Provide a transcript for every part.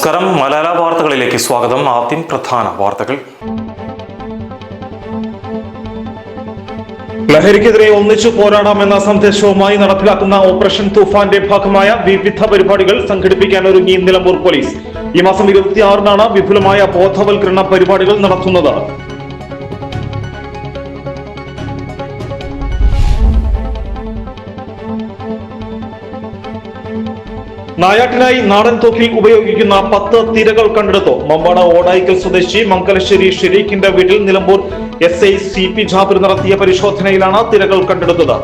നമസ്കാരം. മലയാള വാർത്തകളിലേക്ക് സ്വാഗതം. ആദ്യം പ്രധാന വാർത്തകൾ. ലഹരിക്കെതിരെ ഒന്നിച്ചു പോരാടാമെന്ന സന്ദേശവുമായി നടപ്പിലാക്കുന്ന ഓപ്പറേഷൻ തൂഫാന്റെ ഭാഗമായ വിവിധ പരിപാടികൾ സംഘടിപ്പിക്കാൻ ഒരുങ്ങി നിലമ്പൂർ പോലീസ്. ഈ മാസം 26-നാണ് വിപുലമായ ബോധവൽക്കരണ പരിപാടികൾ നടത്തുന്നത്. നായാട്ടിനായി നാടൻ തോക്കിൽ ഉപയോഗിക്കുന്ന 10 തിരകൾ കണ്ടെടുത്തു. മമ്പാട് ഓടായിക്കൽ സ്വദേശി മംഗലശ്ശേരി ഷെരീഖിന്റെ വീട്ടിൽ നിലമ്പൂർ SI CP ജാബിർ നടത്തിയ പരിശോധനയിലാണ് തിരകൾ കണ്ടെടുത്തത്.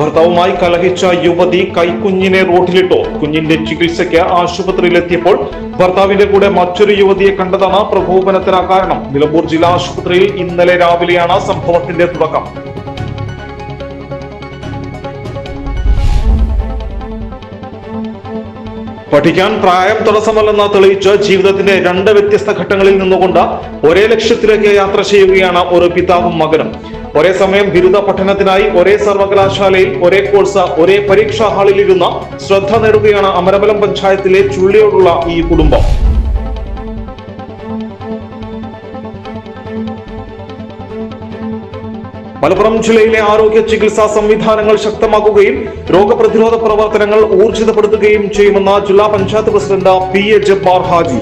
ഭർത്താവുമായി കലഹിച്ച യുവതി കൈക്കുഞ്ഞിനെ റോഡിലിട്ടു. കുഞ്ഞിന്റെ ചികിത്സയ്ക്ക് ആശുപത്രിയിലെത്തിയപ്പോൾ ഭർത്താവിന്റെ കൂടെ മറ്റൊരു യുവതിയെ കണ്ടതാണ് പ്രകോപനത്തിന് കാരണം. നിലമ്പൂർ ജില്ലാ ആശുപത്രിയിൽ ഇന്നലെ രാവിലെയാണ് സംഭവത്തിന്റെ തുടക്കം. പഠിക്കാൻ പ്രായം തടസ്സമല്ലെന്ന് തെളിയിച്ച് ജീവിതത്തിന്റെ 2 വ്യത്യസ്ത ഘട്ടങ്ങളിൽ നിന്നുകൊണ്ട് ഒരേ ലക്ഷ്യത്തിലേക്ക് യാത്ര ചെയ്യുകയാണ് ഒരു പിതാവും മകനും. ഒരേ സമയം ബിരുദ പഠനത്തിനായി ഒരേ സർവകലാശാലയിൽ ഒരേ കോഴ്സ് ഒരേ പരീക്ഷാ ഹാളിൽ ഇരുന്ന് ശ്രദ്ധ നേടുകയാണ് അമരമ്പലം പഞ്ചായത്തിലെ ചുള്ളിയോടുള്ള ഈ കുടുംബം. മലപ്പുറം ജില്ലയിലെ ആരോഗ്യ ചികിത്സാ സംവിധാനങ്ങൾ ശക്തമാക്കുകയും രോഗപ്രതിരോധ പ്രവർത്തനങ്ങൾ ഊർജിതപ്പെടുത്തുകയും ചെയ്യുമെന്ന് ജില്ലാ പഞ്ചായത്ത് പ്രസിഡന്റ് PA ജബ്ബാർ ഹാജി.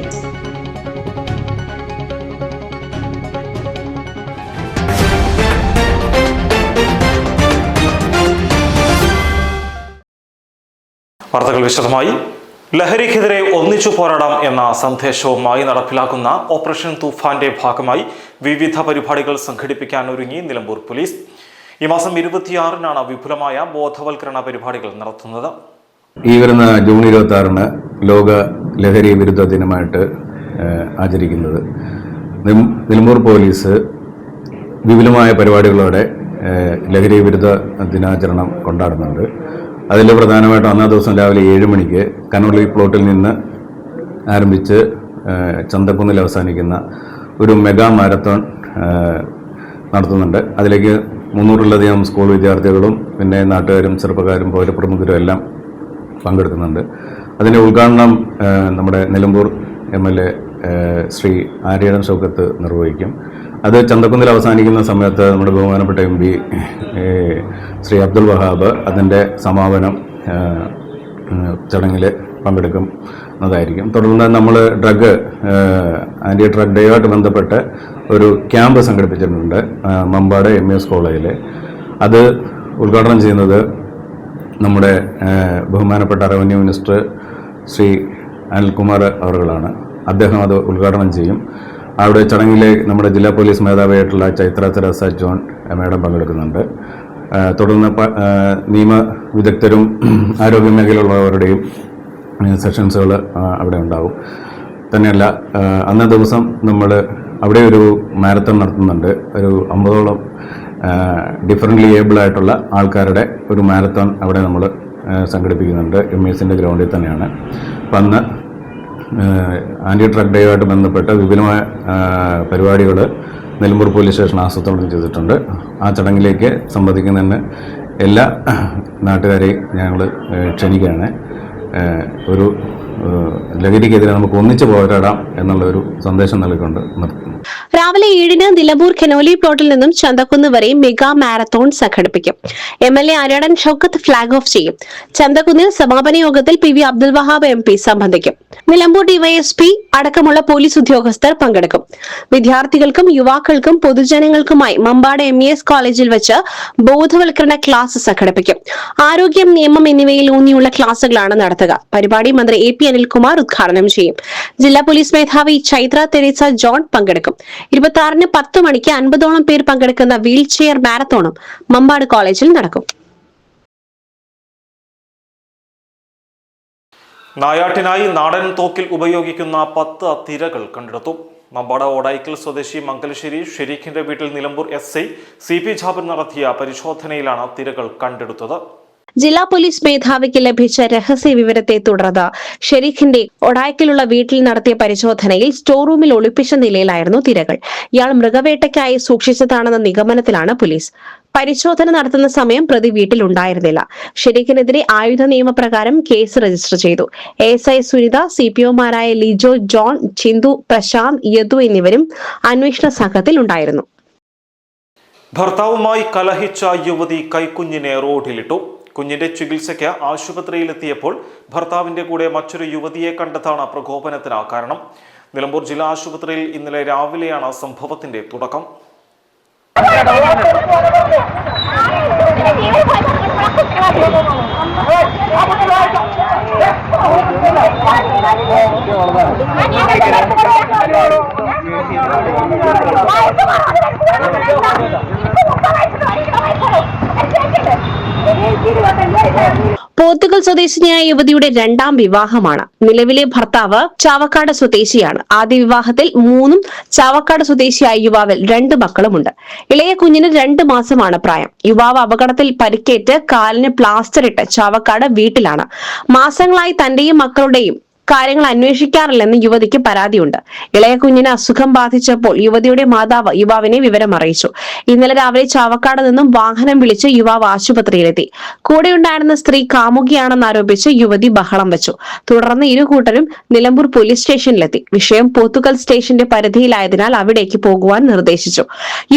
വാർത്തകൾ വിശദമായി. ലഹരിക്കെതിരെ ഒന്നിച്ചു പോരാടാം എന്ന സന്ദേശവുമായി നടപ്പിലാക്കുന്ന ഓപ്പറേഷൻ തൂഫാന്റെ ഭാഗമായി വിവിധ പരിപാടികൾ സംഘടിപ്പിക്കാൻ ഒരുങ്ങി നിലമ്പൂർ പോലീസ്. ഈ മാസം 26-നാണ് വിപുലമായ ബോധവൽക്കരണ പരിപാടികൾ നടത്തുന്നത്. ഈ വരുന്ന ജൂൺ 26-ന് ലോക ലഹരി വിരുദ്ധ ദിനമായിട്ട് ആചരിക്കുന്നത്. നിലമ്പൂർ പോലീസ് വിപുലമായ പരിപാടികളോടെ ലഹരി വിരുദ്ധ ദിനാചരണം കൊണ്ടാടുന്നുണ്ട്. അതിൽ പ്രധാനമായിട്ടും അന്നേ ദിവസം രാവിലെ 7 മണിക്ക് കനോളി പ്ലോട്ടിൽ നിന്ന് ആരംഭിച്ച് ചന്തക്കുന്നിൽ അവസാനിക്കുന്ന ഒരു മെഗാ മാരത്തോൺ നടത്തുന്നുണ്ട്. അതിലേക്ക് 300-ലധികം സ്കൂൾ വിദ്യാർത്ഥികളും പിന്നെ നാട്ടുകാരും ചെറുപ്പക്കാരും പൗരപ്രമുഖരും എല്ലാം പങ്കെടുക്കുന്നുണ്ട്. അതിൻ്റെ ഉദ്ഘാടനം നമ്മുടെ നിലമ്പൂർ MLA ശ്രീ ആര്യടൻ ഷൗക്കത്ത് നിർവഹിക്കും. അത് ചന്തക്കുന്നിൽ അവസാനിക്കുന്ന സമയത്ത് നമ്മുടെ ബഹുമാനപ്പെട്ട MP ശ്രീ അബ്ദുൽ വഹാബ് അതിൻ്റെ സമാപനം ചടങ്ങിൽ പങ്കെടുക്കുന്നതായിരിക്കും. തുടർന്ന് നമ്മൾ ആൻറ്റി ഡ്രഗ് ഡേയുമായിട്ട് ബന്ധപ്പെട്ട് ഒരു ക്യാമ്പ് സംഘടിപ്പിച്ചിട്ടുണ്ട് മമ്പാട് MES കോളേജിൽ. അത് ഉദ്ഘാടനം ചെയ്യുന്നത് നമ്മുടെ ബഹുമാനപ്പെട്ട റവന്യൂ മിനിസ്റ്റർ ശ്രീ അനിൽകുമാർ അവറുകളാണ്. അദ്ദേഹം അത് ഉദ്ഘാടനം ചെയ്യും. അവിടെ ചടങ്ങിൽ നമ്മുടെ ജില്ലാ പോലീസ് മേധാവിയായിട്ടുള്ള ചൈത്ര തെരേസ ജോൺ മേഡം പങ്കെടുക്കുന്നുണ്ട്. തുടർന്ന് നിയമ വിദഗ്ധരും ആരോഗ്യ മേഖലയിലുള്ളവരുടെയും സെഷൻസുകൾ അവിടെ ഉണ്ടാവും. തന്നെയല്ല, അന്നേ ദിവസം നമ്മൾ അവിടെ ഒരു മാരത്തൺ നടത്തുന്നുണ്ട്. ഒരു 50ഓളം ഡിഫറൻ്റ്ലി ഏബിൾ ആയിട്ടുള്ള ആൾക്കാരുടെ ഒരു മാരത്തോൺ അവിടെ നമ്മൾ സംഘടിപ്പിക്കുന്നുണ്ട്. MESൻ്റെ ഗ്രൗണ്ടിൽ തന്നെയാണ്. അപ്പം അന്ന് ആൻറ്റി ഡ്രഗ് ഡേയുമായിട്ട് ബന്ധപ്പെട്ട വിപുലമായ പരിപാടികൾ നിലമ്പൂർ പോലീസ് സ്റ്റേഷൻ ആസൂത്രണം ചെയ്തിട്ടുണ്ട്. ആ ചടങ്ങിലേക്ക് സംബന്ധിക്കുന്നതിന് എല്ലാ നാട്ടുകാരെയും ഞങ്ങൾ ക്ഷണിക്കുകയാണ്. ഒരു ലഹരിക്കെതിരെ നമുക്ക് ഒന്നിച്ചു പോരാടാം എന്നുള്ള ഒരു സന്ദേശം നൽകിക്കൊണ്ട് നിർത്തുന്നു. രാവിലെ 7-ന് നിലമ്പൂർ കനോലി പ്ലോട്ടിൽ നിന്നും ചന്തക്കുന്ന് വരെ മെഗാ മാരത്തോൺ സംഘടിപ്പിക്കും. MLA Aryadan Shoukath flag off ചെയ്യും. ചന്തക്കുന്നിൽ സമാപന യോഗത്തിൽ PV അബ്ദുൽ വഹാബ് MP സംബന്ധിക്കും. നിലമ്പൂർ DYSP അടക്കമുള്ള പോലീസ് ഉദ്യോഗസ്ഥർ പങ്കെടുക്കും. വിദ്യാർത്ഥികൾക്കും യുവാക്കൾക്കും പൊതുജനങ്ങൾക്കുമായി മമ്പാട് MES കോളേജിൽ വെച്ച് ബോധവൽക്കരണ ക്ലാസ് സംഘടിപ്പിക്കും. ആരോഗ്യം, നിയമം എന്നിവയിൽ ഊന്നിയുള്ള ക്ലാസുകളാണ് നടത്തുക. പരിപാടി മന്ത്രി AP അനിൽകുമാർ ഉദ്ഘാടനം ചെയ്യും. ജില്ലാ പോലീസ് മേധാവി ചൈത്ര തെരേസ ജോൺ പങ്കെടുക്കും. 26-ന് 10 മണിക്ക് 50ഓളം പേർ പങ്കെടുക്കുന്ന വീൽ ചെയർ മാരത്തോണും മമ്പാട് കോളേജിൽ നടക്കും. നായാട്ടിനായി നാടൻ തോക്കിൽ ഉപയോഗിക്കുന്ന 10 തിരകൾ കണ്ടെടുത്തു. മമ്പാട് ഓടായിക്കൽ സ്വദേശി മംഗലശ്ശേരി ഷെരീഖിന്റെ വീട്ടിൽ നിലമ്പൂർ SI CP ജാബിർ നടത്തിയ പരിശോധനയിലാണ് തിരകൾ കണ്ടെടുത്തത്. ജില്ലാ പോലീസ് മേധാവിക്ക് ലഭിച്ച രഹസ്യ വിവരത്തെ തുടർന്ന് ഷെരീഖിന്റെ ഒഡായ്ക്കിലുള്ള വീട്ടിൽ നടത്തിയ പരിശോധനയിൽ സ്റ്റോർ റൂമിൽ ഒളിപ്പിച്ച നിലയിലായിരുന്നു തിരകൾ. ഇയാൾ മൃഗവേട്ടയ്ക്കായി സൂക്ഷിച്ചതാണെന്ന നിഗമനത്തിലാണ് പോലീസ്. പരിശോധന നടത്തുന്ന സമയം പ്രതി വീട്ടിലുണ്ടായിരുന്നില്ല. ഷെരീഖിനെതിരെ ആയുധ നിയമപ്രകാരം കേസ് രജിസ്റ്റർ ചെയ്തു. ASI സുനിത, CPOമാരായ ലിജോ ജോൺ, ചിന്തു, പ്രശാന്ത്, യദു എന്നിവരും അന്വേഷണ സംഘത്തിൽ ഉണ്ടായിരുന്നു. ഭർത്താവുമായി കലഹിച്ച യുവതി കൈക്കുഞ്ഞിനെ റോഡിലിട്ടു. കുഞ്ഞിന്റെ ചികിത്സയ്ക്ക് ആശുപത്രിയിലെത്തിയപ്പോൾ ഭർത്താവിന്റെ കൂടെ മറ്റൊരു യുവതിയെ കണ്ടതാണ് പ്രകോപനത്തിന് കാരണം. നിലമ്പൂർ ജില്ലാ ആശുപത്രിയിൽ ഇന്നലെ രാവിലെയാണ് സംഭവത്തിന്റെ തുടക്കം. പോത്തുകൽ സ്വദേശിനിയായ യുവതിയുടെ രണ്ടാം വിവാഹമാണ്. നിലവിലെ ഭർത്താവ് ചാവക്കാട് സ്വദേശിയാണ്. ആദ്യ വിവാഹത്തിൽ 3 ചാവക്കാട് സ്വദേശിയായ യുവാവിൽ 2 മക്കളുമുണ്ട്. ഇളയ കുഞ്ഞിന് 2 മാസമാണ് പ്രായം. യുവാവ് അപകടത്തിൽ പരിക്കേറ്റ് കാലിന് പ്ലാസ്റ്റർ ഇട്ട് ചാവക്കാട് വീട്ടിലാണ്. മാസങ്ങളായി തന്റെയും മക്കളുടെയും കാര്യങ്ങൾ അന്വേഷിക്കാറില്ലെന്ന് യുവതിക്ക് പരാതിയുണ്ട്. ഇളയ കുഞ്ഞിന് അസുഖം ബാധിച്ചപ്പോൾ യുവതിയുടെ മാതാവ് യുവാവിനെ വിവരം അറിയിച്ചു. ഇന്നലെ രാവിലെ ചാവക്കാട് നിന്നും വാഹനം വിളിച്ച് യുവാവ് ആശുപത്രിയിലെത്തി. കൂടെയുണ്ടായിരുന്ന സ്ത്രീ കാമുകിയാണെന്ന് ആരോപിച്ച് യുവതി ബഹളം വെച്ചു. തുടർന്ന് ഇരുകൂട്ടരും നിലമ്പൂർ പോലീസ് സ്റ്റേഷനിലെത്തി. വിഷയം പോത്തുകൽ സ്റ്റേഷന്റെ പരിധിയിലായതിനാൽ അവിടേക്ക് പോകുവാൻ നിർദ്ദേശിച്ചു.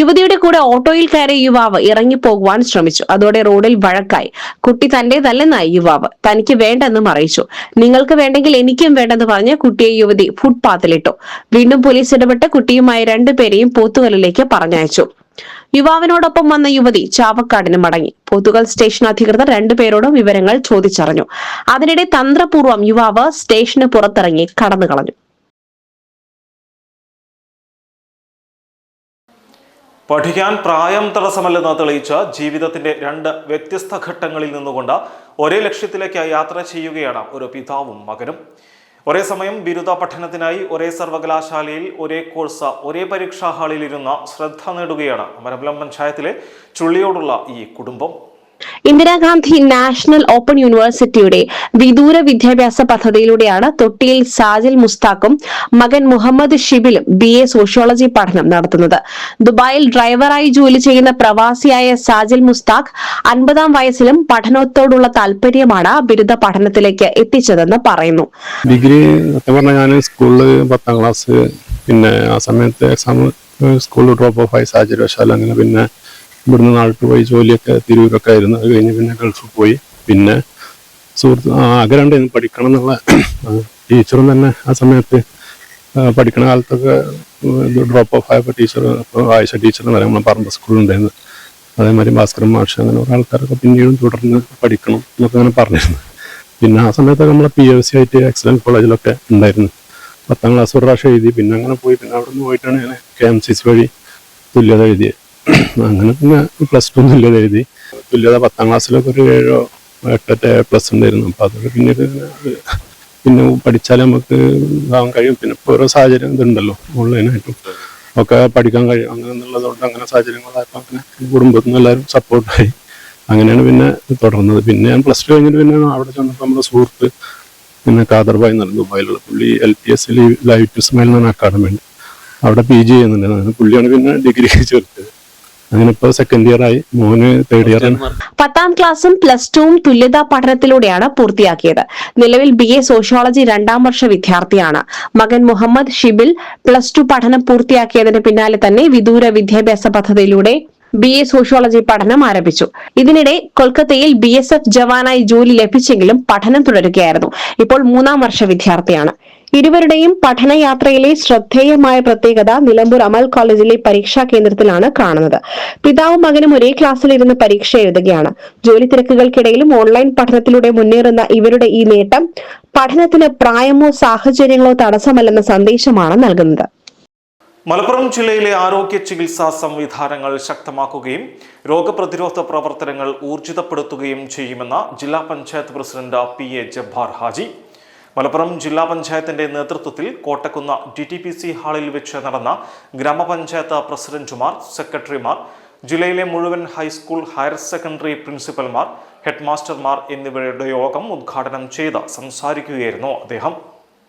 യുവതിയുടെ കൂടെ ഓട്ടോയിൽ കയറിയ യുവാവ് ഇറങ്ങിപ്പോകുവാൻ ശ്രമിച്ചു. അതോടെ റോഡിൽ വഴക്കായി. കുട്ടി തന്റേതല്ലെന്നായി യുവാവ്. തനിക്ക് വേണ്ടെന്നും അറിയിച്ചു. നിങ്ങൾക്ക് വേണ്ടെങ്കിൽ എനിക്ക് വേണ്ടെന്ന് പറഞ്ഞ് കുട്ടിയെ യുവതി ഫുട്പാത്തിലിട്ടു. വീണ്ടും പോലീസ് ഇടപെട്ട് കുട്ടിയുമായി 2 പേരെയും പോത്തുകലിലേക്ക് പറഞ്ഞയച്ചു. യുവാവിനോടൊപ്പം വന്ന യുവതി ചാവക്കാടിന് മടങ്ങി. പോത്തുകൽ സ്റ്റേഷൻ അധികൃതർ 2 പേരോടും വിവരങ്ങൾ ചോദിച്ചറിഞ്ഞു. അതിനിടെ തന്ത്രപൂർവ്വം യുവാവ് സ്റ്റേഷന് പുറത്തിറങ്ങി കടന്നു കളഞ്ഞു. പഠിക്കാൻ പ്രായം തടസ്സമല്ലെന്ന് തെളിയിച്ച ജീവിതത്തിന്റെ 2 വ്യത്യസ്ത ഘട്ടങ്ങളിൽ നിന്നുകൊണ്ട് ഒരേ ലക്ഷ്യത്തിലേക്ക് യാത്ര ചെയ്യുകയാണ് ഒരു പിതാവും മകനും. ഒരേ സമയം ബിരുദ പഠനത്തിനായി ഒരേ സർവകലാശാലയിൽ ഒരേ കോഴ്സ് ഒരേ പരീക്ഷാ ഹാളിൽ ഇരുന്ന ശ്രദ്ധ നേടുകയാണ് മലപ്പുറം പഞ്ചായത്തിലെ ചുള്ളിയോടുള്ള ഈ കുടുംബം. ഇന്ദിരാഗാന്ധി നാഷണൽ ഓപ്പൺ യൂണിവേഴ്സിറ്റിയുടെ വിദൂര വിദ്യാഭ്യാസ പദ്ധതിയിലൂടെയാണ് തൊട്ടിയിൽ സാജിൽ മുസ്താഖും മകൻ മുഹമ്മദ് ഷിബിലും BA സോഷ്യോളജി പഠനം നടത്തുന്നത്. ദുബായിൽ ഡ്രൈവറായി ജോലി ചെയ്യുന്ന പ്രവാസിയായ സാജിൽ മുസ്താഖ് 50-ാം വയസ്സിലും പഠനത്തോടുള്ള താല്പര്യമാണ് ബിരുദ പഠനത്തിലേക്ക് എത്തിച്ചതെന്ന് പറയുന്നു. ഡിഗ്രി പറഞ്ഞാൽ ഞാൻ സ്കൂളിൽ 10ാം ക്ലാസ്, പിന്നെ ആ സമയത്ത് എക്സാം സ്കൂളിൽ ഡ്രോപ്പ് ഓഫ് ആയി സാഹചര്യവശാൽ അങ്ങനെ പിന്നെ ഇവിടുന്ന് നാട്ടിൽ പോയി ജോലിയൊക്കെ തിരൂരൊക്കെ ആയിരുന്നു. അത് കഴിഞ്ഞ് പിന്നെ ഗൾഫിൽ പോയി. പിന്നെ ആഗ്രഹം പഠിക്കണം എന്നുള്ള ടീച്ചറും തന്നെ ആ സമയത്ത് പഠിക്കണ കാലത്തൊക്കെ ഡ്രോപ്പ് ഓഫ് ആയപ്പോൾ ടീച്ചർ ആയിഷ ടീച്ചർ എന്ന് പറയുമ്പോൾ പറമ്പ് സ്കൂളുണ്ടായിരുന്നു. അതേമാതിരി ഭാസ്കരൻ മാഷ് അങ്ങനെ കുറേ ആൾക്കാരൊക്കെ പിന്നീടും തുടർന്ന് പഠിക്കണം എന്നൊക്കെ അങ്ങനെ പറഞ്ഞിരുന്നു. പിന്നെ ആ സമയത്തൊക്കെ നമ്മളെ PUC ആയിട്ട് എക്സലൻസ് കോളേജിലൊക്കെ ഉണ്ടായിരുന്നു. 10ാം ക്ലാസ് ഒരു പ്രാവശ്യം എഴുതി. പിന്നെ അങ്ങനെ പോയി. പിന്നെ അവിടെ നിന്ന് പോയിട്ടാണ് ഞാൻ KMCC വഴി തുല്യത എഴുതിയത്. അങ്ങനെ പിന്നെ +2 തുല്യത എഴുതി. തുല്യത 10ാം ക്ലാസ്സിലൊക്കെ ഒരു 7-8 ഉണ്ടായിരുന്നു. അപ്പോൾ അതൊക്കെ പിന്നെ പഠിച്ചാൽ നമുക്ക് ഇതാവാൻ കഴിയും. പിന്നെ ഇപ്പോൾ ഓരോ സാഹചര്യം ഇതുണ്ടല്ലോ, ഓൺലൈനായിട്ടും ഒക്കെ പഠിക്കാൻ കഴിയും. അങ്ങനെ എന്നുള്ളതുകൊണ്ട് അങ്ങനെ സാഹചര്യങ്ങളായപ്പോൾ അങ്ങനെ കുടുംബത്തിൽ നിന്ന് എല്ലാവരും സപ്പോർട്ടായി. അങ്ങനെയാണ് പിന്നെ തുടർന്നത്. പിന്നെ ഞാൻ +2 കഴിഞ്ഞിട്ട് പിന്നെ അവിടെ ചെന്നപ്പോൾ നമ്മുടെ സുഹൃത്ത് പിന്നെ കാദർബായി എന്ന് പറയുന്നത് ദുബായിലുള്ള പുള്ളി LTS ലൈവ് ടു സ്മൈൽ എന്ന അക്കാഡമി ഉണ്ട്, അവിടെ PG ചെയ്യുന്നുണ്ട്. പുള്ളിയാണ് പിന്നെ ഡിഗ്രി ചേർത്തത്. അങ്ങനെ ഇപ്പോൾ 2nd ഇയർ ആയി. മോന് 3rd ഇയർ ആണ്. 10ാം ക്ലാസും +2ഉം തുല്യതാ പഠനത്തിലൂടെയാണ് പൂർത്തിയാക്കിയത്. നിലവിൽ BA സോഷ്യോളജി 2ാം വർഷ വിദ്യാർത്ഥിയാണ്. മകൻ മുഹമ്മദ് ഷിബിൽ +2 പഠനം പൂർത്തിയാക്കിയതിന് പിന്നാലെ തന്നെ വിദൂര വിദ്യാഭ്യാസ പദ്ധതിയിലൂടെ BA സോഷ്യോളജി പഠനം ആരംഭിച്ചു. ഇതിനിടെ കൊൽക്കത്തയിൽ BSF ജവാനായി ജോലി ലഭിച്ചെങ്കിലും പഠനം തുടരുകയായിരുന്നു. ഇപ്പോൾ 3ാം വർഷ വിദ്യാർത്ഥിയാണ്. ഇരുവരുടെയും പഠനയാത്രയിലെ ശ്രദ്ധേയമായ പ്രത്യേകത നിലമ്പൂർ അമൽ കോളേജിലെ പരീക്ഷാ കേന്ദ്രത്തിലാണ് കാണുന്നത്. പിതാവും മകനും ഒരേ ക്ലാസ്സിലിരുന്ന് പരീക്ഷ എഴുതുകയാണ്. ജോലി തിരക്കുകൾക്കിടയിലും ഓൺലൈൻ പഠനത്തിലൂടെ മുന്നേറുന്ന ഇവരുടെ ഈ നേട്ടം പഠനത്തിന് പ്രായമോ സാഹചര്യങ്ങളോ തടസ്സമല്ലെന്ന സന്ദേശമാണ് നൽകുന്നത്. മലപ്പുറം ജില്ലയിലെ ആരോഗ്യ ചികിത്സാ സംവിധാനങ്ങൾ ശക്തമാക്കുകയും രോഗപ്രതിരോധ പ്രവർത്തനങ്ങൾ ഊർജിതപ്പെടുത്തുകയും ചെയ്യുമെന്ന് ജില്ലാ പഞ്ചായത്ത് പ്രസിഡന്റ് PA ജബ്ബാർ ഹാജി. മലപ്പുറം ജില്ലാ പഞ്ചായത്തിന്റെ നേതൃത്വത്തിൽ കോട്ടക്കുന്ന് DTPC ഹാളിൽ വെച്ച് നടന്ന ഗ്രാമപഞ്ചായത്ത് പ്രസിഡന്റുമാർ, സെക്രട്ടറിമാർ, ജില്ലയിലെ മുഴുവൻ ഹൈസ്കൂൾ, ഹയർ സെക്കൻഡറി പ്രിൻസിപ്പൽമാർ, ഹെഡ് മാസ്റ്റർമാർ എന്നിവരുടെ യോഗം ഉദ്ഘാടനം ചെയ്ത് സംസാരിക്കുകയായിരുന്നു അദ്ദേഹം.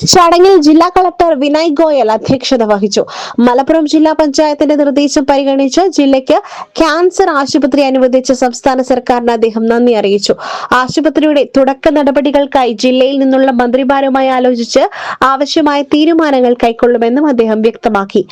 ചടങ്ങിൽ ജില്ലാ കളക്ടർ വിനയ് ഗോയൽ അധ്യക്ഷത വഹിച്ചു. മലപ്പുറം ജില്ലാ പഞ്ചായത്തിന്റെ നിർദ്ദേശം പരിഗണിച്ച് ജില്ലയ്ക്ക് ക്യാൻസർ ആശുപത്രി അനുവദിച്ച സംസ്ഥാന സർക്കാരിന് അദ്ദേഹം നന്ദി അറിയിച്ചു. ആശുപത്രിയുടെ തുടക്ക നടപടികൾക്കായി ജില്ലയിൽ നിന്നുള്ള മന്ത്രിമാരുമായി ആലോചിച്ച് ആവശ്യമായ തീരുമാനങ്ങൾ കൈക്കൊള്ളുമെന്നും അദ്ദേഹം വ്യക്തമാക്കി.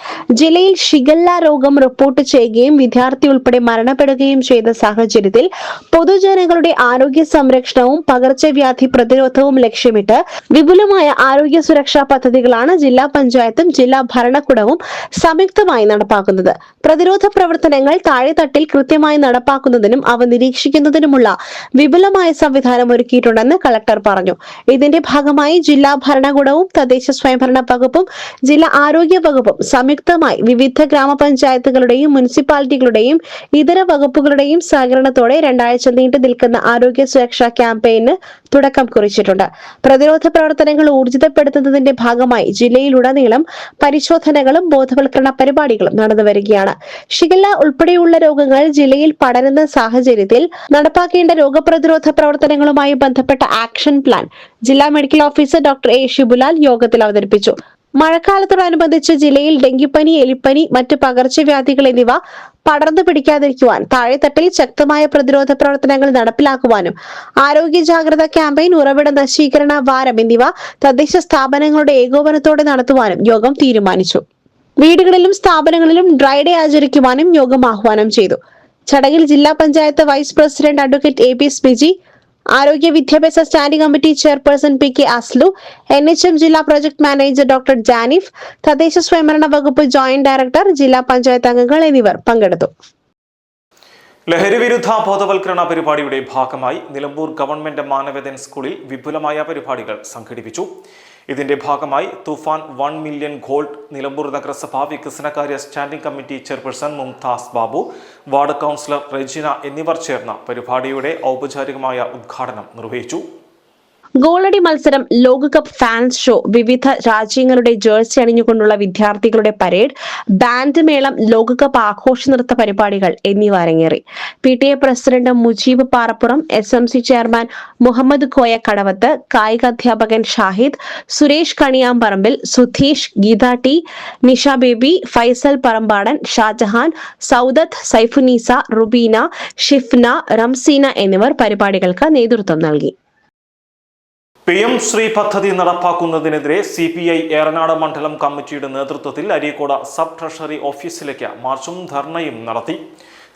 ജില്ലയിൽ ഷിഗല്ല രോഗം റിപ്പോർട്ട് ചെയ്യുകയും വിദ്യാർത്ഥി ഉൾപ്പെടെ മരണപ്പെടുകയും ചെയ്ത സാഹചര്യത്തിൽ പൊതുജനങ്ങളുടെ ആരോഗ്യ സംരക്ഷണവും പകർച്ചവ്യാധി പ്രതിരോധവും ലക്ഷ്യമിട്ട് വിപുലമായ ആരോഗ്യ സുരക്ഷാ പദ്ധതികളാണ് ജില്ലാ പഞ്ചായത്തും ജില്ലാ ഭരണകൂടവും സംയുക്തമായി നടപ്പാക്കുന്നത്. പ്രതിരോധ പ്രവർത്തനങ്ങൾ താഴെത്തട്ടിൽ കൃത്യമായി നടപ്പാക്കുന്നതിനും അവ നിരീക്ഷിക്കുന്നതിനുമുള്ള വിപുലമായ സംവിധാനം ഒരുക്കിയിട്ടുണ്ടെന്ന് കളക്ടർ പറഞ്ഞു. ഇതിന്റെ ഭാഗമായി ജില്ലാ ഭരണകൂടവും തദ്ദേശ സ്വയംഭരണ വകുപ്പും ജില്ലാ ആരോഗ്യ വകുപ്പും സംയുക്തമായി വിവിധ ഗ്രാമപഞ്ചായത്തുകളുടെയും മുനിസിപ്പാലിറ്റികളുടെയും ഇതര വകുപ്പുകളുടെയും സഹകരണത്തോടെ 2 ആഴ്ച നീണ്ടു നിൽക്കുന്ന ആരോഗ്യ സുരക്ഷാ ക്യാമ്പയിന് തുടക്കം കുറിച്ചിട്ടുണ്ട്. പ്രതിരോധ പ്രവർത്തനങ്ങൾ ഊർജിതപ്പെടുത്തുന്നതിന്റെ ഭാഗമായി ജില്ലയിലുടനീളം പരിശോധനകളും ബോധവൽക്കരണ പരിപാടികളും നടന്നുവരികയാണ്. ഷിഗല്ല ഉൾപ്പെടെയുള്ള രോഗങ്ങൾ ജില്ലയിൽ പടരുന്ന സാഹചര്യത്തിൽ നടപ്പാക്കേണ്ട രോഗപ്രതിരോധ പ്രവർത്തനങ്ങളുമായി ബന്ധപ്പെട്ട ആക്ഷൻ പ്ലാൻ ജില്ലാ medical officer doctor A Shibulal യോഗത്തിൽ അവതരിപ്പിച്ചു. മഴക്കാലത്തോടനുബന്ധിച്ച് ജില്ലയിൽ ഡെങ്കിപ്പനി, എലിപ്പനി, മറ്റ് പകർച്ചവ്യാധികൾ എന്നിവ പടർന്നു പിടിക്കാതിരിക്കുവാൻ താഴെത്തട്ടിൽ ശക്തമായ പ്രതിരോധ പ്രവർത്തനങ്ങൾ നടപ്പിലാക്കുവാനും ആരോഗ്യ ജാഗ്രതാ ക്യാമ്പയിൻ, ഉറവിട നശീകരണ വാരം എന്നിവ തദ്ദേശ സ്ഥാപനങ്ങളുടെ ഏകോപനത്തോടെ നടത്തുവാനും യോഗം തീരുമാനിച്ചു. വീടുകളിലും സ്ഥാപനങ്ങളിലും ഡ്രൈ ഡേ ആചരിക്കുവാനും യോഗം ആഹ്വാനം ചെയ്തു. ചടങ്ങിൽ ജില്ലാ panchayat vice president advocate A P Smiji, ആരോഗ്യ വിദ്യാഭ്യാസ standing committee chairperson P K Aslu, NHM ജില്ലാ പ്രൊജക്ട് മാനേജർ ഡോക്ടർ ജാനിഫ്, തദ്ദേശ സ്വയംഭരണ വകുപ്പ് ജോയിന്റ് ഡയറക്ടർ, ജില്ലാ പഞ്ചായത്ത് അംഗങ്ങൾ എന്നിവർ പങ്കെടുത്തു. ലഹരി വിരുദ്ധ ബോധവൽക്കരണ പരിപാടിയുടെ ഭാഗമായി നിലമ്പൂർ ഗവൺമെന്റ് മാനവേദൻ സ്കൂളിൽ വിപുലമായ പരിപാടികൾ സംഘടിപ്പിച്ചു. ഇതിന്റെ ഭാഗമായി തുഫാൻ 1 മില്യൺ ഗോൾഡ് നിലമ്പൂർ നഗരസഭ വികസനകാര്യ standing committee chairperson Mumtaz Babu, ward councillor Rejina എന്നിവർ ചേർന്ന പരിപാടിയുടെ ഔപചാരികമായ ഉദ്ഘാടനം നിർവഹിച്ചു. ഗോളടി മത്സരം, ലോകകപ്പ് ഫാൻസ് ഷോ, വിവിധ രാജ്യങ്ങളുടെ ജേഴ്സി അണിഞ്ഞുകൊണ്ടുള്ള വിദ്യാർത്ഥികളുടെ പരേഡ്, ബാൻഡ് മേളം, ലോകകപ്പ് ആഘോഷ നൃത്ത പരിപാടികൾ എന്നിവ അരങ്ങേറി. PTA പ്രസിഡന്റ് മുജീബ് പാറപ്പുറം, SMC ചെയർമാൻ മുഹമ്മദ് കോയ കടവത്ത്, കായിക അധ്യാപകൻ ഷാഹിദ്, സുരേഷ് കണിയാമ്പറമ്പിൽ, സുധീഷ്, ഗീത ടി, നിഷ ബേബി, ഫൈസൽ പറമ്പാടൻ, ഷാജഹാൻ, സൗദത്ത്, സൈഫുനീസ, റുബീന, ഷിഫ്ന, റംസീന എന്നിവർ പരിപാടികൾക്ക് നേതൃത്വം നൽകി. PM ശ്രീ പദ്ധതി നടപ്പാക്കുന്നതിനെതിരെ CPI ഏറനാട് മണ്ഡലം കമ്മിറ്റിയുടെ നേതൃത്വത്തിൽ അരീക്കോട് സബ് ട്രഷറി ഓഫീസിലേക്ക് മാർച്ചും ധർണയും നടത്തി.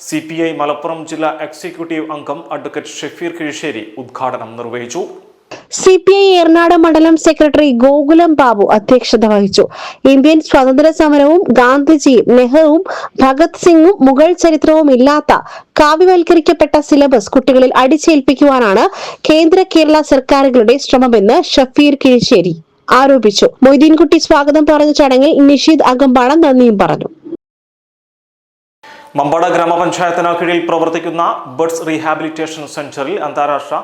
CPI മലപ്പുറം ജില്ലാ എക്സിക്യൂട്ടീവ് അംഗം അഡ്വക്കേറ്റ് ഷഫീർ കിഴിശ്ശേരി ഉദ്ഘാടനം നിർവഹിച്ചു. CPI ഏറനാട് മണ്ഡലം സെക്രട്ടറി ഗോകുലം ബാബു അധ്യക്ഷത വഹിച്ചു. ഇന്ത്യൻ സ്വാതന്ത്ര്യ സമരവും ഗാന്ധിജിയും നെഹ്റുവും ഭഗത് സിംഗും മുഗൾ ചരിത്രവും ഇല്ലാത്ത കാവ്യവൽക്കരിക്കപ്പെട്ട സിലബസ് കുട്ടികളിൽ അടിച്ചേൽപ്പിക്കുവാനാണ് കേന്ദ്ര കേരള സർക്കാരുകളുടെ ശ്രമമെന്ന് ഷഫീർ കിഴിശ്ശേരി ആരോപിച്ചു. മൊയ്തീൻകുട്ടി സ്വാഗതം പറഞ്ഞ ചടങ്ങിൽ നിഷീദ് അകമ്പാടം നന്ദിയും പറഞ്ഞു. മമ്പാട് ഗ്രാമപഞ്ചായത്തിന് കീഴിൽ പ്രവർത്തിക്കുന്ന ബഡ്സ് റീഹാബിലിറ്റേഷൻ സെന്ററിൽ അന്താരാഷ്ട്ര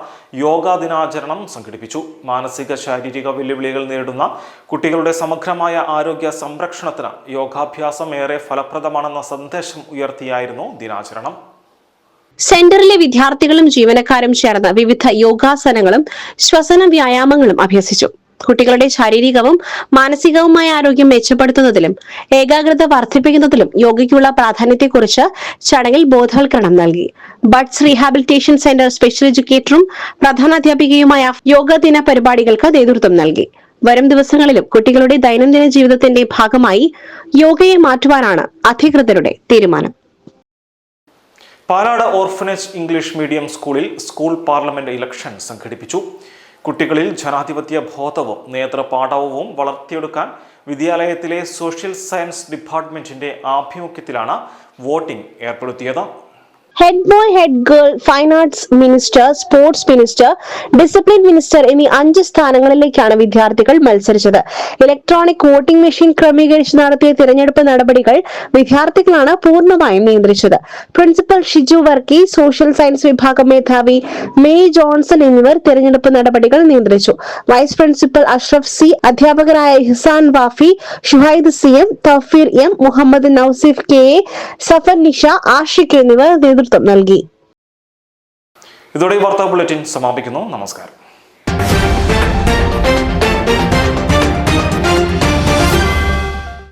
യോഗാ ദിനാചരണം സംഘടിപ്പിച്ചു. മാനസിക ശാരീരിക വെല്ലുവിളികൾ നേരിടുന്ന കുട്ടികളുടെ സമഗ്രമായ ആരോഗ്യ സംരക്ഷണത്തിന് യോഗാഭ്യാസം ഏറെ ഫലപ്രദമാണെന്ന സന്ദേശം ഉയർത്തിയായിരുന്നു ദിനാചരണം. സെന്ററിലെ വിദ്യാർത്ഥികളും ജീവനക്കാരും ചേർന്ന് വിവിധ യോഗാസനങ്ങളും ശ്വസന വ്യായാമങ്ങളും അഭ്യസിച്ചു. കുട്ടികളുടെ ശാരീരികവും മാനസികവുമായ ആരോഗ്യം മെച്ചപ്പെടുത്തുന്നതിലും ഏകാഗ്രത വർദ്ധിപ്പിക്കുന്നതിലും യോഗയ്ക്കുള്ള പ്രാധാന്യത്തെക്കുറിച്ച് ചടങ്ങിൽ ബോധവൽക്കരണം നൽകി. ബഡ്സ് റീഹാബിലിറ്റേഷൻ സെന്റർ സ്പെഷ്യൽ എഡ്യൂക്കേറ്ററും പ്രധാനാധ്യാപികയുമായ യോഗ ദിന പരിപാടികൾക്ക് നേതൃത്വം നൽകി. വരും ദിവസങ്ങളിലും കുട്ടികളുടെ ദൈനംദിന ജീവിതത്തിന്റെ ഭാഗമായി യോഗയെ മാറ്റുവാനാണ് അധികൃതരുടെ തീരുമാനം. പാലാട് ഓർഫനേജ് ഇംഗ്ലീഷ് മീഡിയം സ്കൂളിൽ സ്കൂൾ പാർലമെന്റ് ഇലക്ഷൻ സംഘടിപ്പിച്ചു. കുട്ടികളിൽ ജനാധിപത്യ ബോധവും നേതൃപാടവവും വളർത്തിയെടുക്കാൻ വിദ്യാലയത്തിലെ സോഷ്യൽ സയൻസ് ഡിപ്പാർട്ട്മെന്റിന്റെ ആഭിമുഖ്യത്തിലാണ് വോട്ടിംഗ് ഏർപ്പെടുത്തിയത്. Head boy, head girl, fine arts minister, sports minister, discipline minister എന്നീ 5 സ്ഥാനങ്ങളിലേക്കാണ് വിദ്യാർത്ഥികൾ മത്സരിച്ചത്. ഇലക്ട്രോണിക് വോട്ടിംഗ് മെഷീൻ ക്രമീകരിച്ച് നടത്തിയ തിരഞ്ഞെടുപ്പ് നടപടികൾ വിദ്യാർത്ഥികളാണ് പൂർണ്ണമായും നിയന്ത്രിച്ചത്. Principal Shiju Varkey, social science വിഭാഗം മേധാവി മെയ് ജോൺസൺ എന്നിവർ തിരഞ്ഞെടുപ്പ് നടപടികൾ നിയന്ത്രിച്ചു. വൈസ് പ്രിൻസിപ്പൽ അഷ്റഫ് സി, അധ്യാപകരായ Hisan Wafi, Shuhaid C M, Thoufeer M, Muhammad Nousif K A, Safar Nisha, Ashiq എന്നിവർ നേതൃത്വം നൽകി. ഇതോടെ വാർത്താ ബുള്ളറ്റിൻ സമാപിക്കുന്നു. നമസ്കാരം.